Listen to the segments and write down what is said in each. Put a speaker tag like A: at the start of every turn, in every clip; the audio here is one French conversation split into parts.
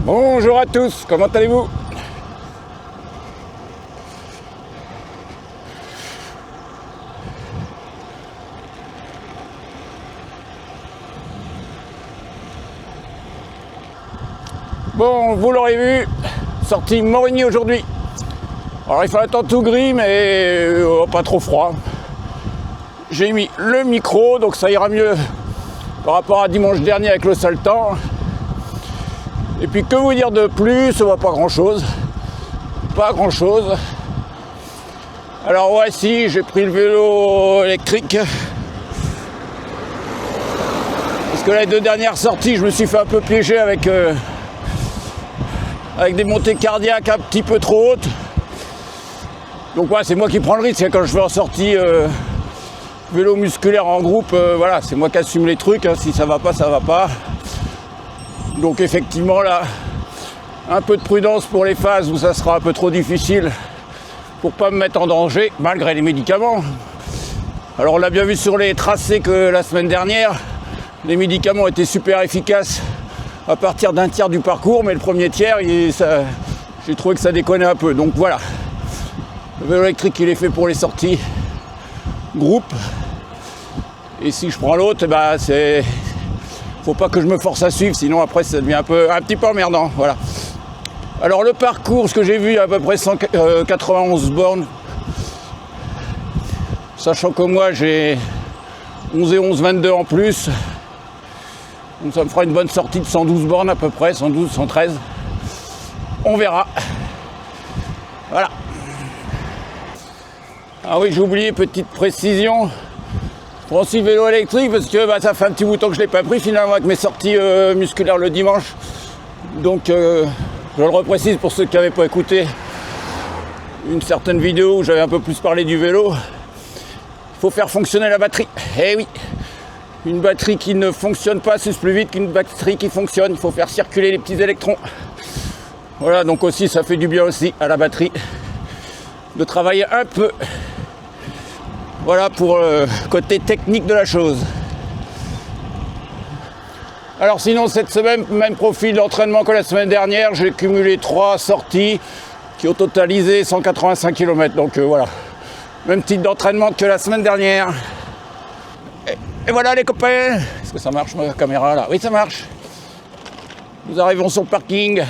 A: Bonjour à tous, comment allez-vous? Bon, vous l'aurez vu, sortie Morigny aujourd'hui. Alors il fait un temps tout gris, mais pas trop froid. J'ai mis le micro, donc ça ira mieux par rapport à dimanche dernier avec le sale temps. Et puis que vous dire de plus, on voit pas grand chose. Pas grand chose. Alors voici, j'ai pris le vélo électrique. Parce que les deux dernières sorties, je me suis fait un peu piéger avec des montées cardiaques un petit peu trop hautes. Donc ouais, c'est moi qui prends le risque quand je vais en sortie vélo musculaire en groupe. Voilà, c'est moi qui assume les trucs. Hein. Si ça va pas, ça va pas. Donc effectivement là, un peu de prudence pour les phases où ça sera un peu trop difficile pour pas me mettre en danger malgré les médicaments. Alors on l'a bien vu sur les tracés que la semaine dernière, les médicaments étaient super efficaces à partir d'un tiers du parcours, mais le premier tiers, j'ai trouvé que ça déconnait un peu. Donc voilà, le vélo électrique il est fait pour les sorties groupe. Et si je prends l'autre, bah faut pas que je me force à suivre, sinon après ça devient un petit peu emmerdant. Voilà. Alors le parcours, ce que j'ai vu, à peu près 191 bornes. Sachant que moi j'ai 11 et 11, 22 en plus. Donc ça me fera une bonne sortie de 112 bornes à peu près, 112, 113. On verra. Voilà. Ah oui, j'ai oublié, petite précision. Je prends aussi le vélo électrique parce que ça fait un petit bout de temps que je ne l'ai pas pris finalement avec mes sorties musculaires le dimanche. Donc je le reprécise pour ceux qui n'avaient pas écouté une certaine vidéo où j'avais un peu plus parlé du vélo. Il faut faire fonctionner la batterie. Eh oui, une batterie qui ne fonctionne pas s'use plus vite qu'une batterie qui fonctionne. Il faut faire circuler les petits électrons. Voilà, donc aussi ça fait du bien aussi à la batterie de travailler un peu. Voilà pour le côté technique de la chose. Alors sinon cette semaine, même profil d'entraînement que la semaine dernière, j'ai cumulé 3 sorties qui ont totalisé 185 km. Donc voilà, même type d'entraînement que la semaine dernière. Et voilà les copains. Est-ce que ça marche ma caméra là? Oui, ça marche. Nous arrivons sur le parking.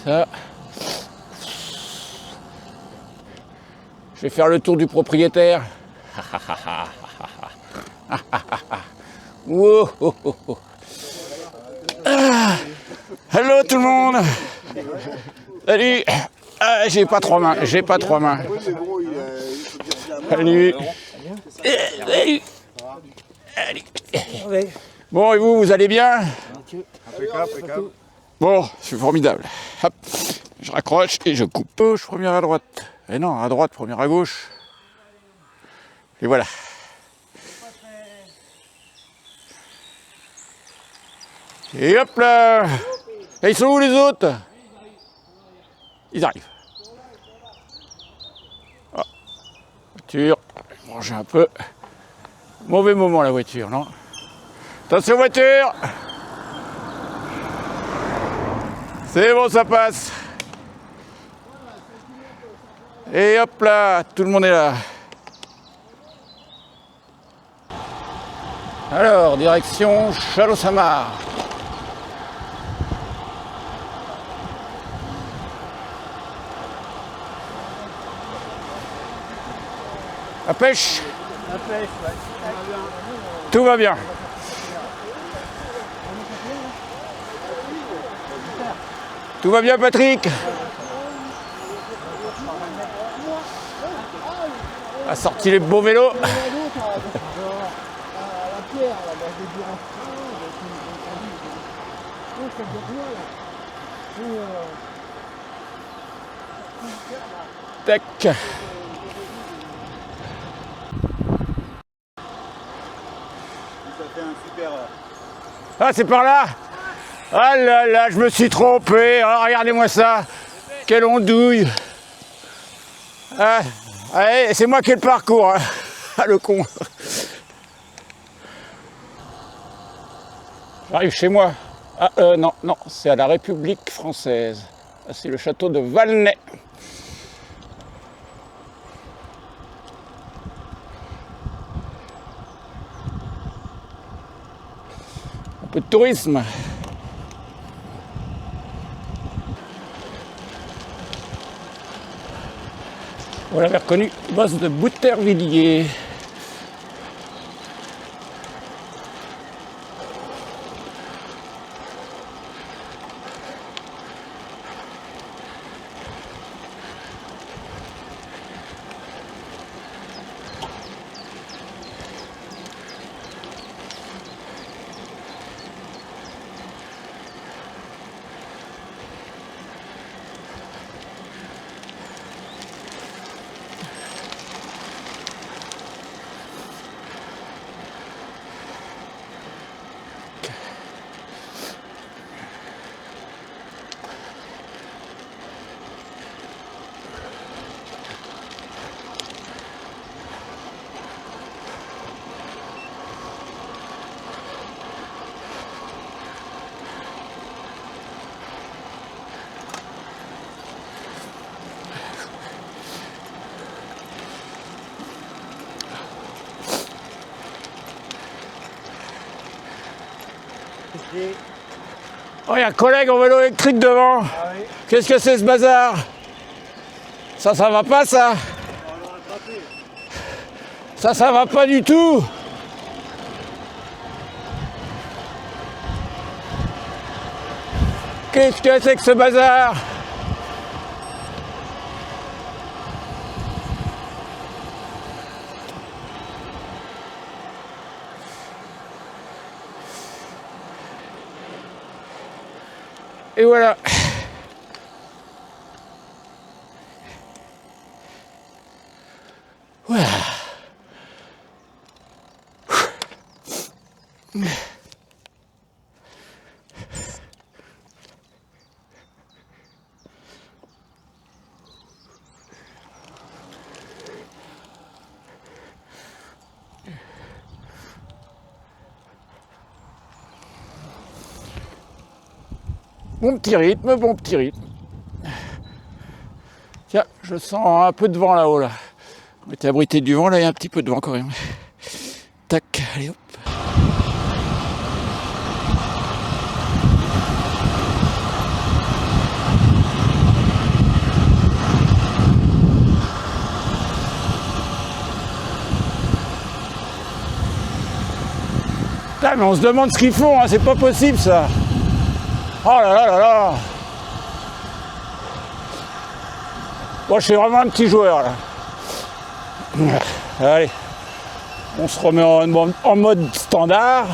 A: Ça. Je vais faire le tour du propriétaire. Wow. Hello tout le monde. Salut. Ah, j'ai pas 3 mains. Salut. Salut. Bon, et vous allez bien? Bon, c'est formidable. Hop. Je raccroche et je coupe. Gauche, première à droite. Et non, à droite, première à gauche. Et voilà. Et hop là. Et ils sont où les autres? Ils arrivent. Oh. Voiture. Manger un peu. Mauvais moment la voiture, non? Attention voiture. C'est bon, ça passe. Et hop là, tout le monde est là. Alors, direction Châlons-Samar. La pêche?
B: La pêche, ouais.
A: Tout va bien. Tout va bien, Patrick? A sorti les beaux vélos.
B: La pierre, la base de
A: Tac. Ah, c'est par là? Ah là là, je me suis trompé. Ah, regardez-moi ça. Quelle ondouille. Ah, allez, c'est moi qui ai le parcours. Hein. Ah, le con. J'arrive chez moi. Ah non, non, c'est à la République française. C'est le château de Valnay. Un peu de tourisme. Vous l'avez reconnu, boss de Boutervilliers. Oh, il y a un collègue en vélo électrique devant.
B: Ah oui.
A: Qu'est-ce que c'est ce bazar? Ça va pas ça?
B: On l'a rattrapé.
A: Ça va pas du tout. Qu'est-ce que c'est que ce bazar? Et voilà. Voilà. Bon petit rythme, bon petit rythme. Tiens, je sens un peu de vent là-haut là. On était abrité du vent, là il y a un petit peu de vent quand même. Tac, allez hop. Putain, mais on se demande ce qu'ils font, hein, c'est pas possible ça. Oh là là là là. Moi je suis vraiment un petit joueur là. Allez, on se remet en mode standard.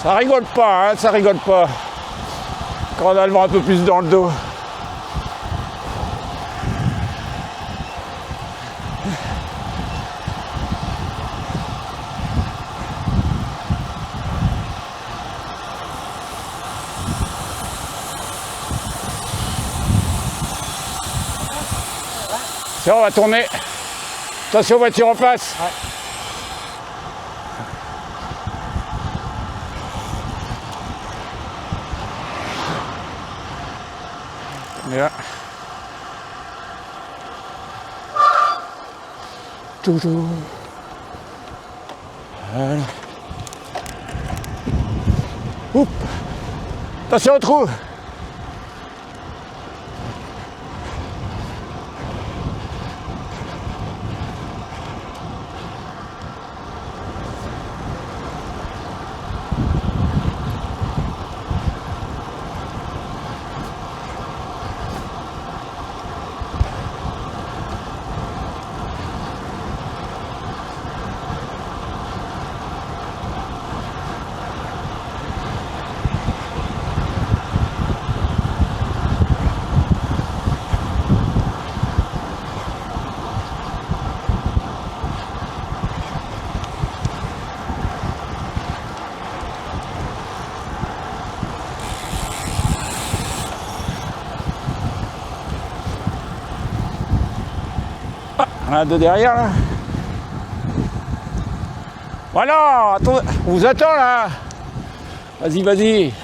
A: Ça rigole pas, hein, ça rigole pas. Quand on a le vent un peu plus dans le dos. Tiens, on va tourner. Attention, voiture en face.
B: Ouais.
A: Et là. Toujours. Voilà. Oups. Attention au trou. On a deux derrière là. Voilà, attends, on vous attend là. Vas-y, vas-y.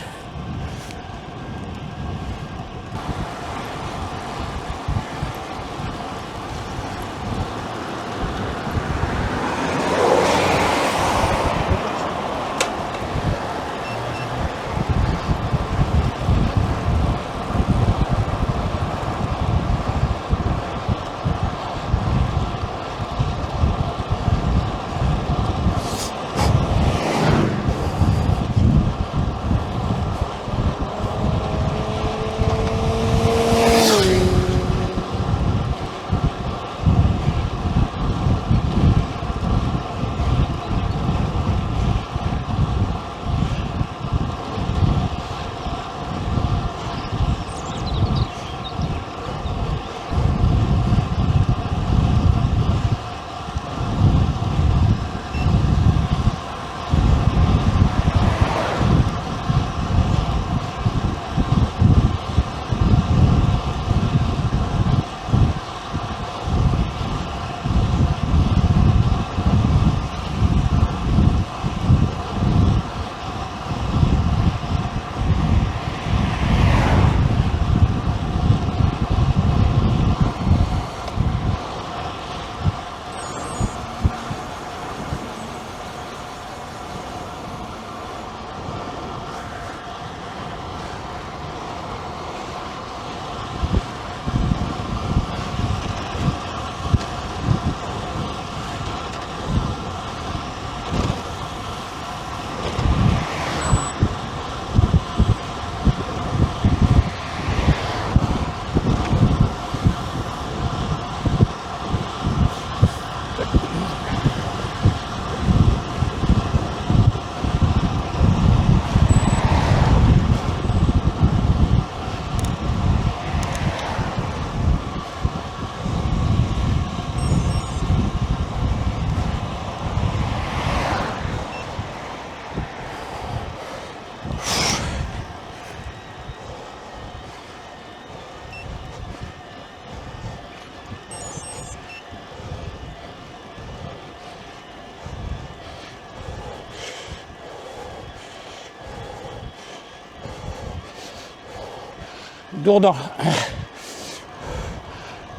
A: Dourdant.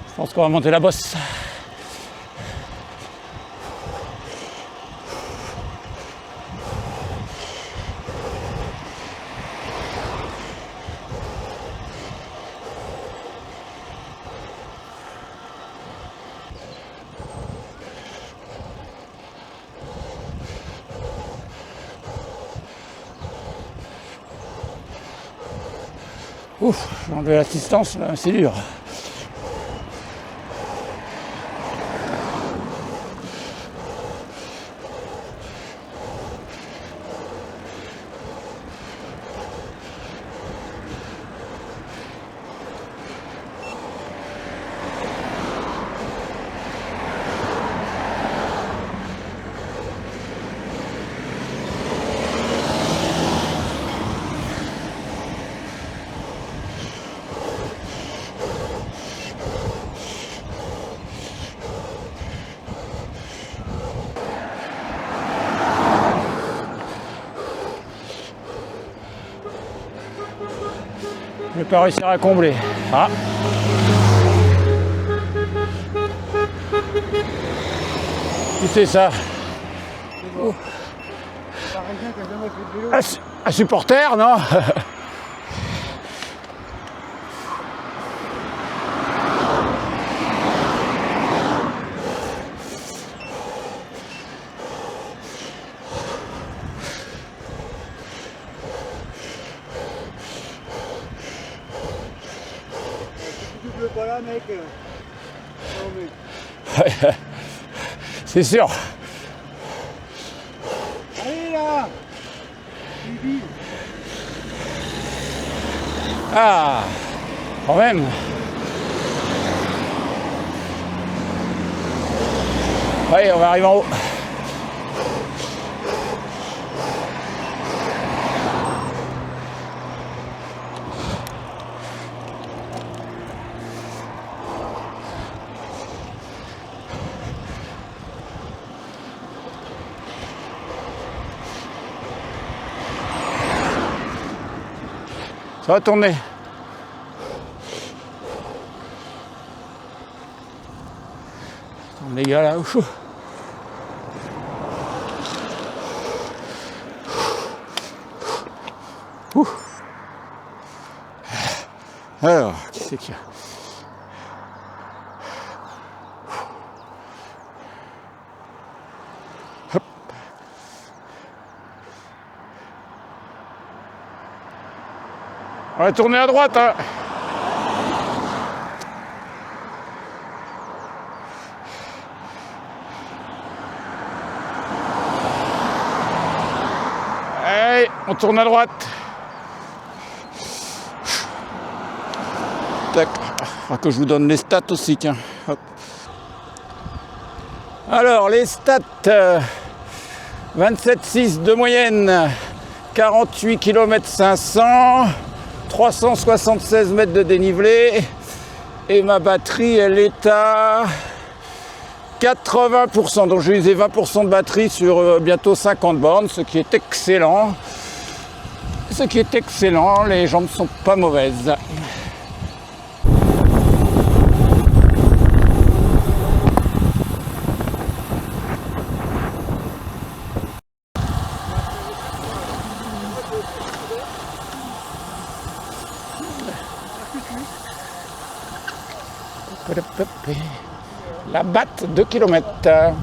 A: Je pense qu'on va monter la bosse. Ouf, j'ai enlevé l'assistance, là, c'est dur. Je vais pas réussir à combler. Ah. Qui c'est ça?
B: Oh. Parisien qui a jamais fait de vélo.
A: Un supporter, non?
B: Tu veux pas là, mec? Non, mais...
A: C'est sûr.
B: Allez là! Bibi!
A: Ah, quand même. Ouais, on va arriver en haut. Ça va tourner. Attends, les gars là. Ouf. Ouf. Alors, qui c'est qu'il y a? Hop. On va tourner à droite, hein. Allez, on tourne à droite. Tac. Il que je vous donne les stats aussi, tiens. Hop. Alors, les stats, 27,6 de moyenne, 48 km 500, 376 mètres de dénivelé, et ma batterie, elle est à 80%. Donc, j'ai usé 20% de batterie sur bientôt 50 bornes, ce qui est excellent. Ce qui est excellent, les jambes ne sont pas mauvaises. La batte 2 km.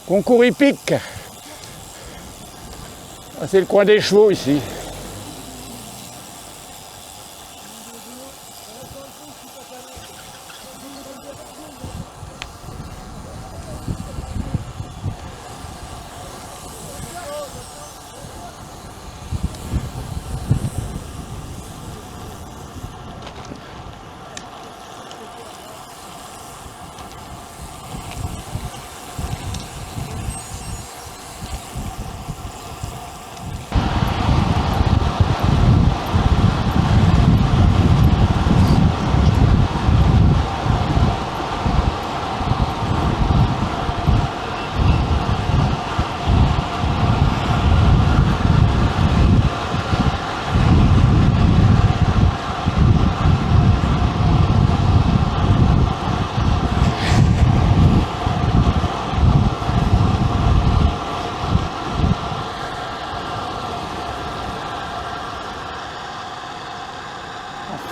A: Concours hippique. C'est le coin des chevaux ici.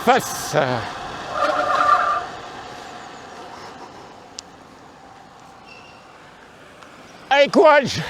A: Face. Allez, courage!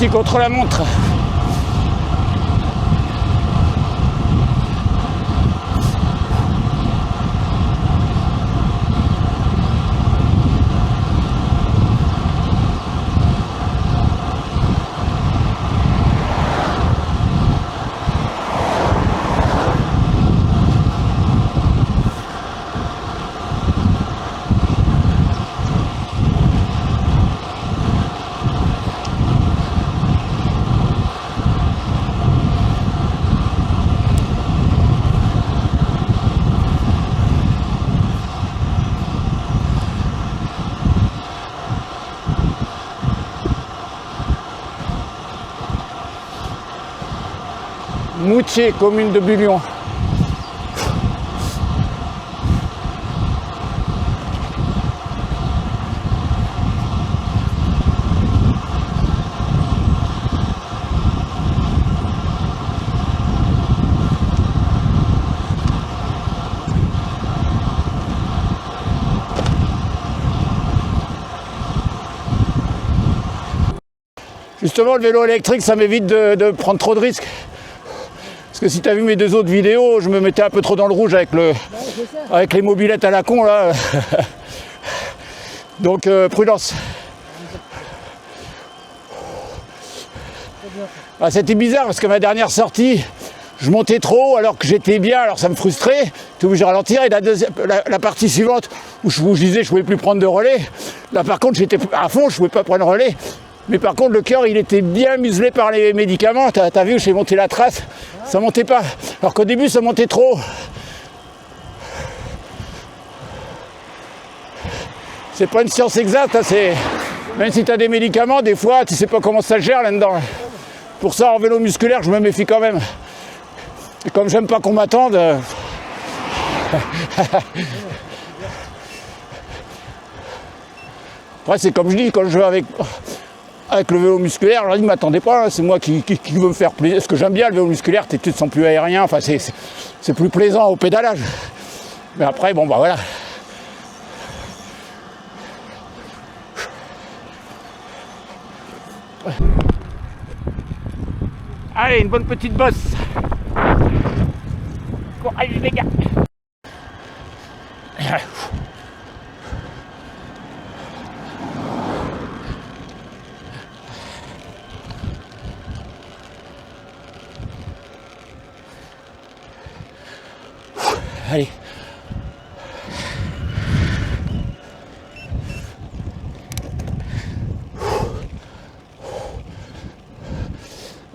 A: petit contre-la-montre. Moutier, commune de Bullion. Justement, le vélo électrique, ça m'évite de prendre trop de risques. Parce que si tu as vu mes 2 autres vidéos, je me mettais un peu trop dans le rouge avec les mobilettes à la con là. Donc prudence. Ah, c'était bizarre parce que ma dernière sortie, je montais trop alors que j'étais bien, alors ça me frustrait. J'étais obligé de ralentir et la partie suivante où je disais que je ne pouvais plus prendre de relais, là par contre j'étais à fond, je ne pouvais pas prendre relais. Mais par contre, le cœur, il était bien muselé par les médicaments. T'as vu, j'ai monté la trace, ça montait pas. Alors qu'au début, ça montait trop. C'est pas une science exacte, hein, même si tu as des médicaments, des fois, tu sais pas comment ça se gère là-dedans. Pour ça, en vélo musculaire, je me méfie quand même. Et comme j'aime pas qu'on m'attende... Après, c'est comme je dis, quand je vais avec le vélo musculaire, je leur dis, ne m'attendez pas, hein, c'est moi qui veux me faire plaisir. Parce que j'aime bien le vélo musculaire, tu te sens plus aérien, enfin c'est plus plaisant au pédalage. Mais après, bon bah voilà. Allez, une bonne petite bosse. Courage les gars. Allez.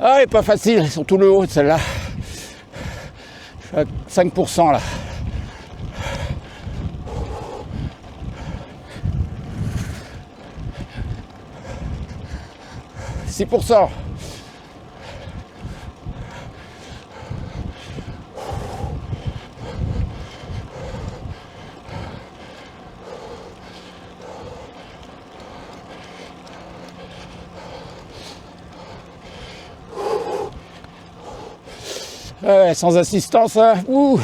A: Ah, elle est pas facile, surtout le haut de celle-là. Je suis à 5% là. « 6%. Ouais, sans assistance, hein. Ouh.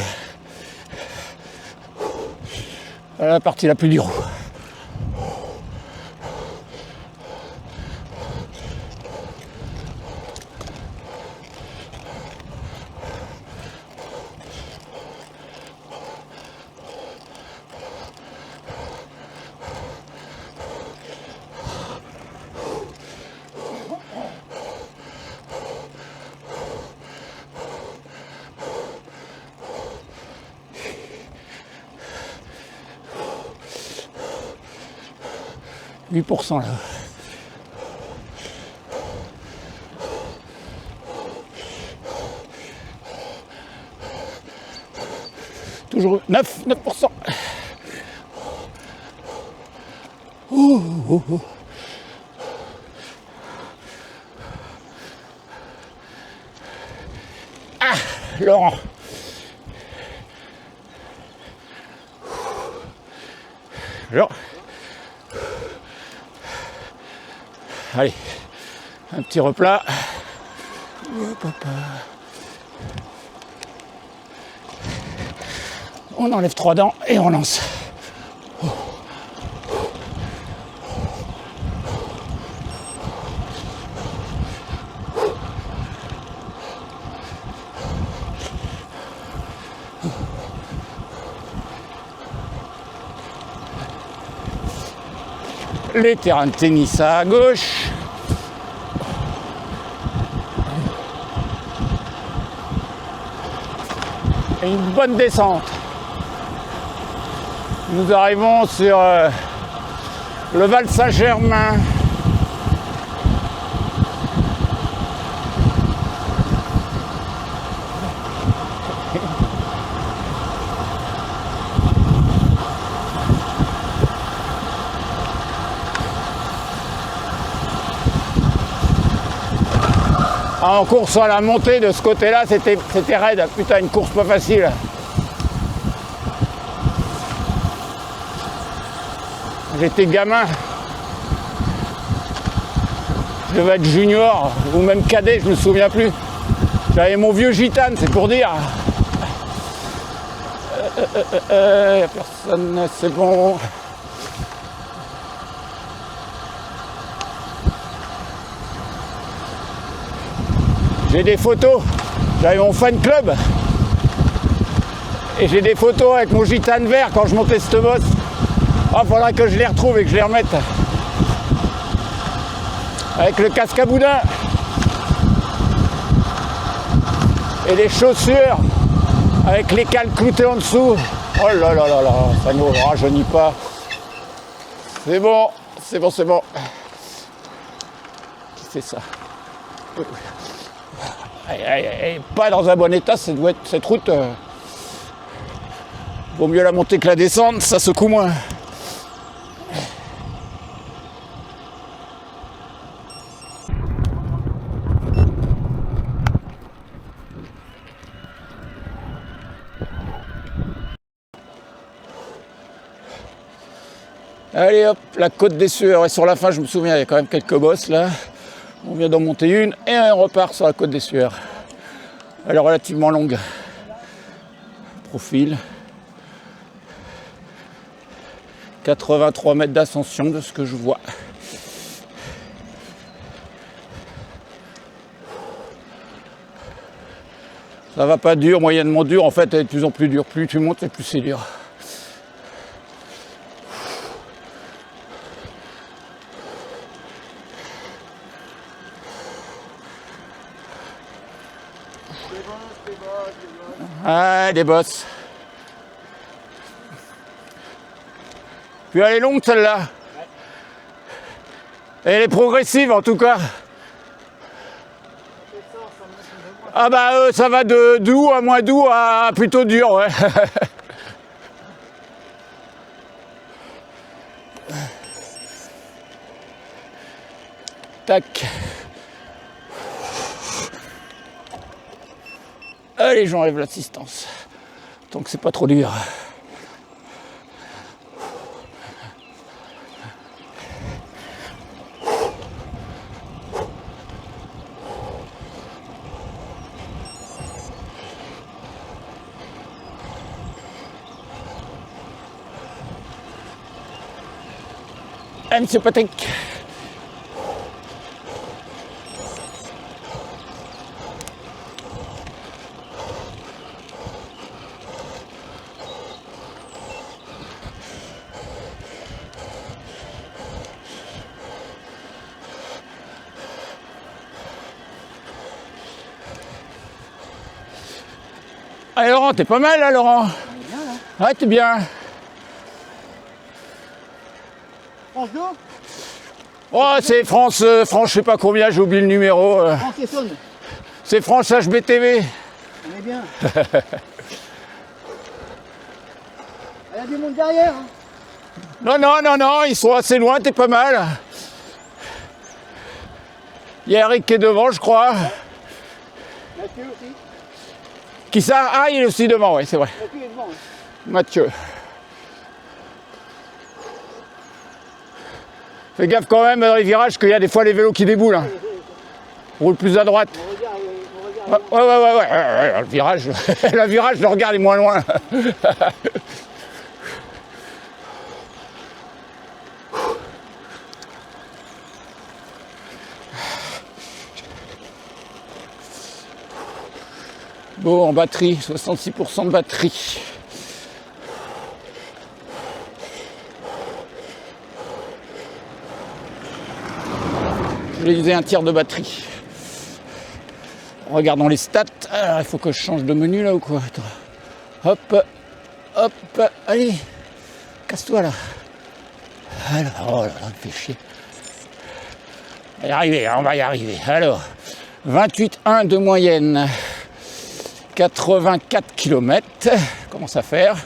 A: Voilà la partie la plus dure. « 8% là. Toujours 9%. Ah, Laurent. Alors, allez, un petit replat. On enlève 3 dents et on lance. Les terrains de tennis à gauche. Et une bonne descente. Nous arrivons sur le Val Saint-Germain. En course à la montée de ce côté-là, c'était raide. Putain, une course pas facile. J'étais gamin. Je devais être junior ou même cadet, je me souviens plus. J'avais mon vieux gitane, c'est pour dire. Personne, c'est bon. J'ai des photos, j'avais mon fan club et j'ai des photos avec mon gitane vert quand je montais cette bosse. Oh, faudra que je les retrouve et que je les remette. Avec le casque à boudin et les chaussures avec les cales cloutées en dessous. Oh là là là là, ça ne me rajeunit pas. C'est bon, c'est bon, c'est bon. Qui c'est ça? Elle est pas dans un bon état, ça doit être cette route. Vaut mieux la monter que la descendre, ça secoue moins. Allez hop, la côte des Sueurs. Et sur la fin, je me souviens, il y a quand même quelques bosses là. On vient d'en monter une et on repart sur la côte des Sueurs. Elle est relativement longue. Profil. 83 mètres d'ascension de ce que je vois. Ça va pas dur, moyennement dur. En fait, elle est de plus en plus dure. Plus tu montes et plus c'est dur. Ah, des bosses. Puis elle est longue celle-là. Ouais. Elle est progressive en tout cas. Ah bah ça va de doux à moins doux à plutôt dur, ouais. Tac. Allez, j'enlève l'assistance. Tant que c'est pas trop dur. Ah, monsieur Patrick. Allez Laurent, t'es pas mal là Laurent.
B: Bien, là.
A: Ouais, t'es bien.
B: France 2
A: Oh, c'est France, je sais pas combien, j'ai oublié le numéro.
B: France Essonne.
A: C'est France HBTV.
B: On est bien. Il y a du monde derrière. Hein.
A: Non, non, non, non, ils sont assez loin, t'es pas mal. Il y a Eric qui est devant, je crois.
B: Mathieu aussi.
A: Qui ça? Ah, il est aussi devant, oui, c'est vrai.
B: Mathieu est devant. Hein.
A: Mathieu. Fais gaffe quand même dans les virages qu'il y a des fois les vélos qui déboulent. Hein. Roule plus à droite.
B: Mon regard,
A: Ouais, le virage, le virage, le regard est moins loin. Bon, en batterie, 66% de batterie. voulais user un tiers de batterie. Regardons les stats. Alors, il faut que je change de menu là ou quoi? Attends. Hop, hop, allez, casse-toi là. Alors, oh là là, me fait chier. On va y arriver, on va y arriver. Alors, 28,1 de moyenne, 84 km, commence à faire.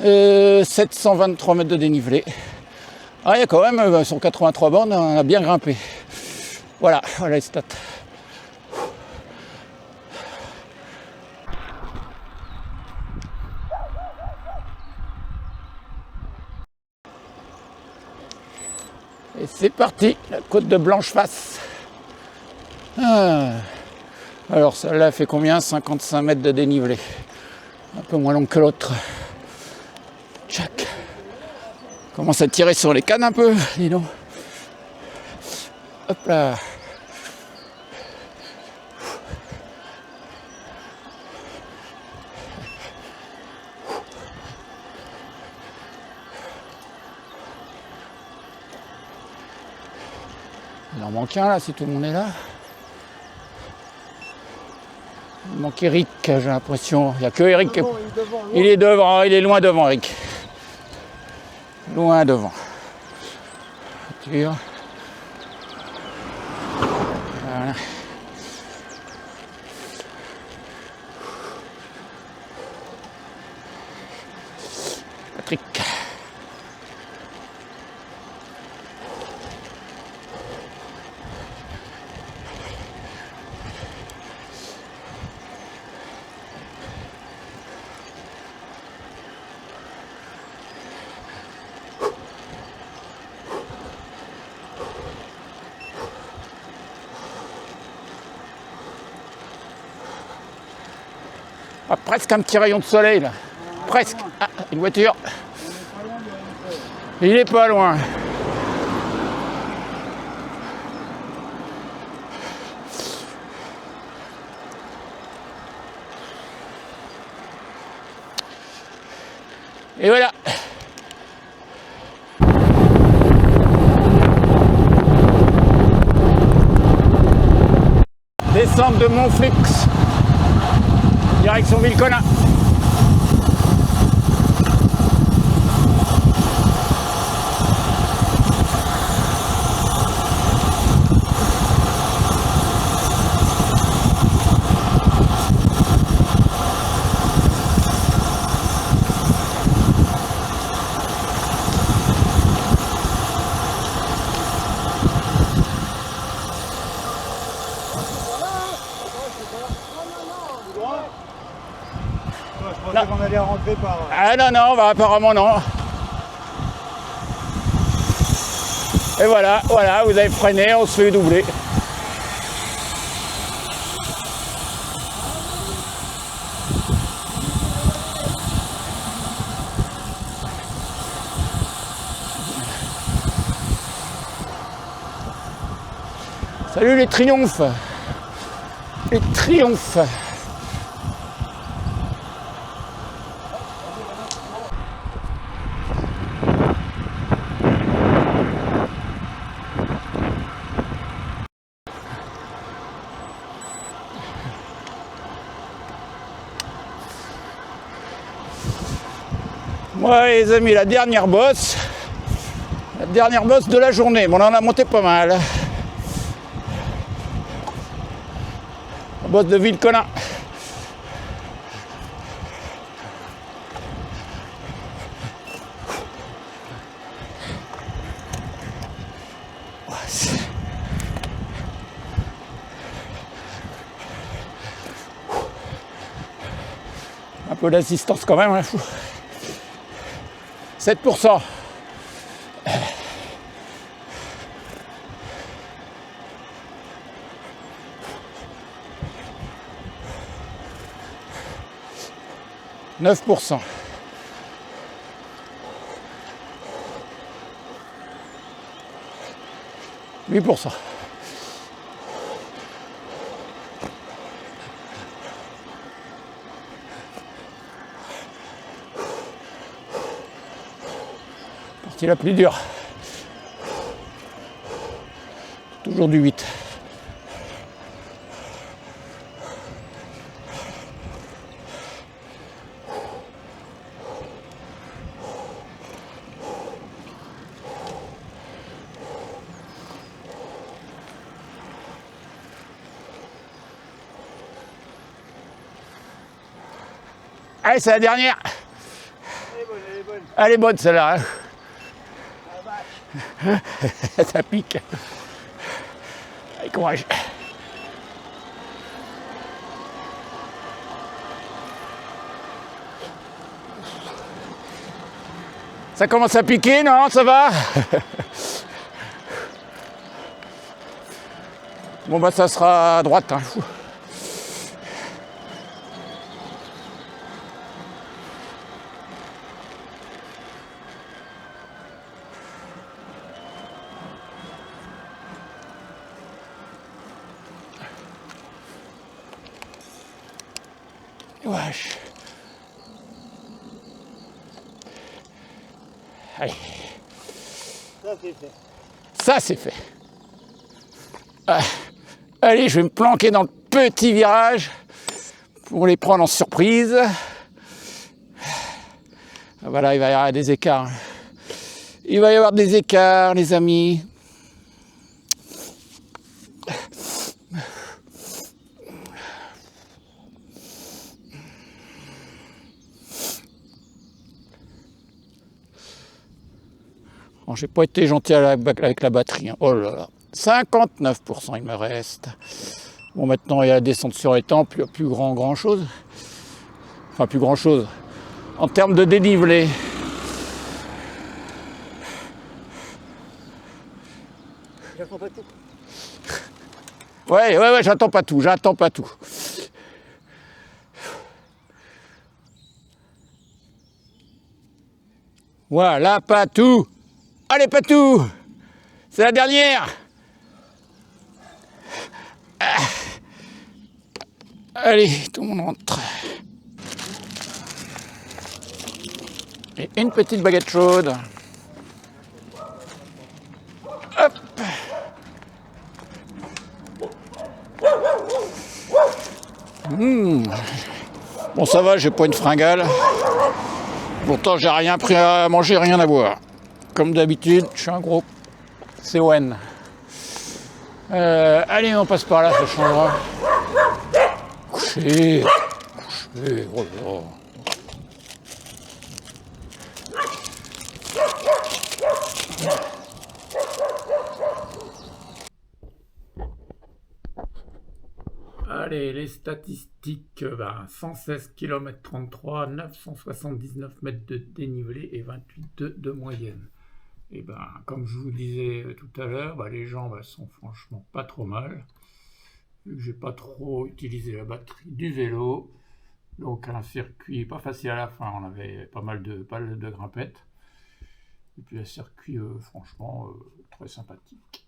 A: 723 mètres de dénivelé. Ah, il y a quand même, sur 83 bornes, on a bien grimpé. Voilà, voilà les stats. Et c'est parti, la côte de Blancheface. Ah. Alors celle-là fait combien? 55 mètres de dénivelé. Un peu moins longue que l'autre. Tchac. Commence à tirer sur les cannes un peu, dis donc. Hop là. Il en manque un là, si tout le monde est là. Il manque Eric, j'ai l'impression. Il n'y a que Eric. Il est devant, il est loin devant, Eric. Loin devant. Voiture. Voilà. Patrick. Ah, presque un petit rayon de soleil là. Presque. Ah, une voiture. Il est pas loin. Et voilà. Descente de Montflix. Direction Villeconin.
B: Je pensais qu'on allait rentrer par...
A: Ah non, non, bah, apparemment non. Et voilà, voilà, vous avez freiné, on se fait doubler. Salut les triomphes. Les triomphes. Ouais les amis, la dernière bosse de la journée. Bon, on en a monté pas mal. La bosse de Villeconin. Un peu d'assistance quand même, hein. 7%. « 9%. « 8%. » Partie la plus dure. toujours du 8. Allez, c'est la dernière.
B: Elle est bonne, elle est bonne.
A: Elle est bonne celle-là. Hein.
B: Ah, vache.
A: Ça pique. Allez, courage. Ça commence à piquer, non? Ça va? Bon bah ça sera à droite. Hein. Wesh. Allez.
B: Ça c'est fait.
A: Ça c'est fait. Allez, je vais me planquer dans le petit virage pour les prendre en surprise. Voilà, il va y avoir des écarts. Il va y avoir des écarts, les amis. Bon, j'ai pas été gentil avec la batterie. Hein. Oh là là. 59% il me reste. Bon, maintenant il y a la descente sur étang, plus grand chose. Enfin, plus grand chose. En termes de dénivelé.
B: J'attends pas tout.
A: Ouais, j'attends pas tout. Voilà, pas tout. Allez, pas tout. C'est la dernière. Allez, tout le monde rentre. Et une petite baguette chaude. Hop. Bon, ça va, j'ai pas une fringale. Pourtant, j'ai rien pris à manger, rien à boire. Comme d'habitude, je suis un gros CON. Allez, on passe par là, ça changera. Couché, oh là. Allez, les statistiques, 116 km 33, 979 mètres de dénivelé et 28 de moyenne. Et comme je vous disais tout à l'heure, les jambes sont franchement pas trop mal. Vu que j'ai pas trop utilisé la batterie du vélo, donc un circuit pas facile à la fin, on avait pas mal de grimpettes. Et puis un circuit franchement très sympathique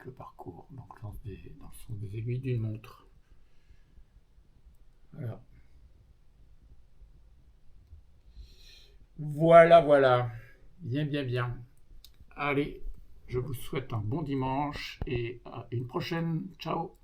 A: le parcours, donc dans le sens des aiguilles d'une montre. Voilà. Bien. Allez, je vous souhaite un bon dimanche et à une prochaine. Ciao.